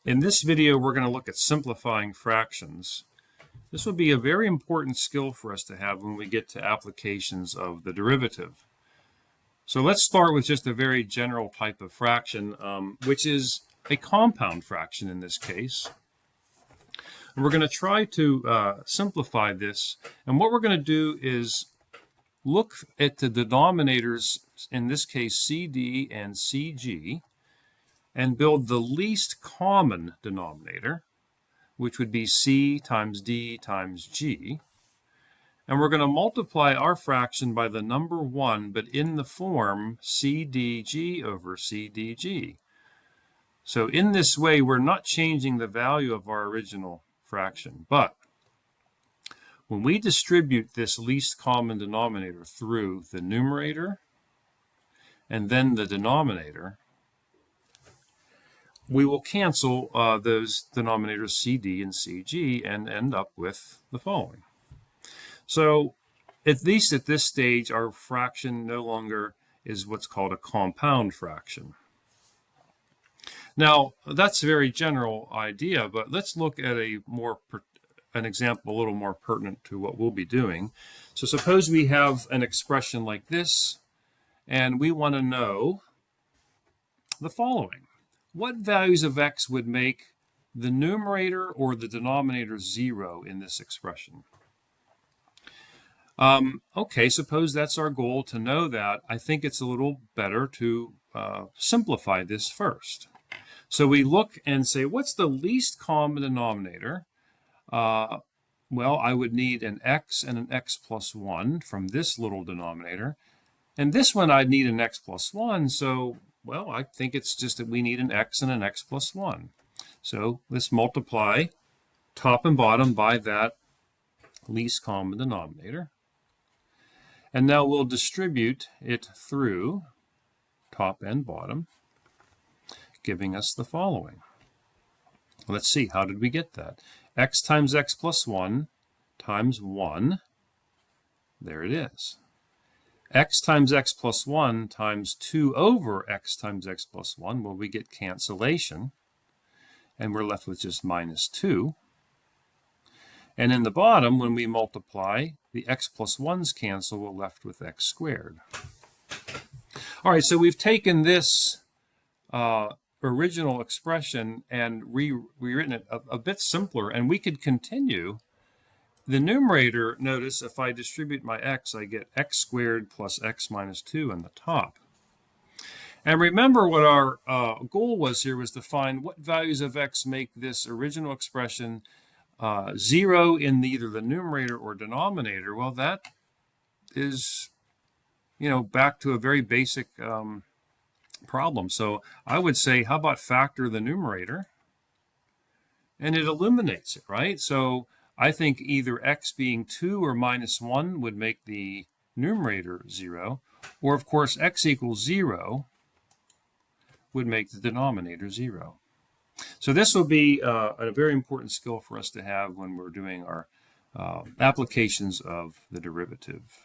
In this video, we're going to look at simplifying fractions. This will be a very important skill for us to have when we get to applications of the derivative. So let's start with just a very general type of fraction, which is a compound fraction in this case. And we're going to try to simplify this. And what we're going to do is look at the denominators, in this case CD and CG, and build the least common denominator, which would be C times D times G. And we're going to multiply our fraction by the number 1, but in the form CDG over CDG. So in this way, we're not changing the value of our original fraction. But when we distribute this least common denominator through the numerator and then the denominator, we will cancel those denominators CD and CG and end up with the following. So at least at this stage, our fraction no longer is what's called a compound fraction. Now, that's a very general idea, but let's look at an example a little more pertinent to what we'll be doing. So suppose we have an expression like this, and we want to know the following. What values of x would make the numerator or the denominator 0 in this expression? Okay, suppose that's our goal, to know that. I think it's a little better to simplify this first. So we look and say, what's the least common denominator? Well, I would need an x and an x plus 1 from this little denominator. And this one I'd need an x plus 1, so well, I think it's just that we need an x and an x plus 1. So let's multiply top and bottom by that least common denominator. And now we'll distribute it through top and bottom, giving us the following. Let's see, how did we get that? X times x plus 1 times 1. There it is. X times x plus 1 times 2 over x times x plus 1, well, we get cancellation, and we're left with just minus 2. And in the bottom, when we multiply, the x plus 1's cancel, we're left with x squared. All right, so we've taken this original expression and rewritten it a bit simpler, and we could continue. The numerator, notice if I distribute my x, I get x squared plus x minus 2 on the top. And remember what our goal was here was to find what values of x make this original expression 0 in either the numerator or denominator. Well, that is, back to a very basic problem. So I would say, how about factor the numerator? And it eliminates it, right? So I think either x being 2 or minus 1 would make the numerator 0, or of course x equals 0 would make the denominator 0. So this will be a very important skill for us to have when we're doing our applications of the derivative.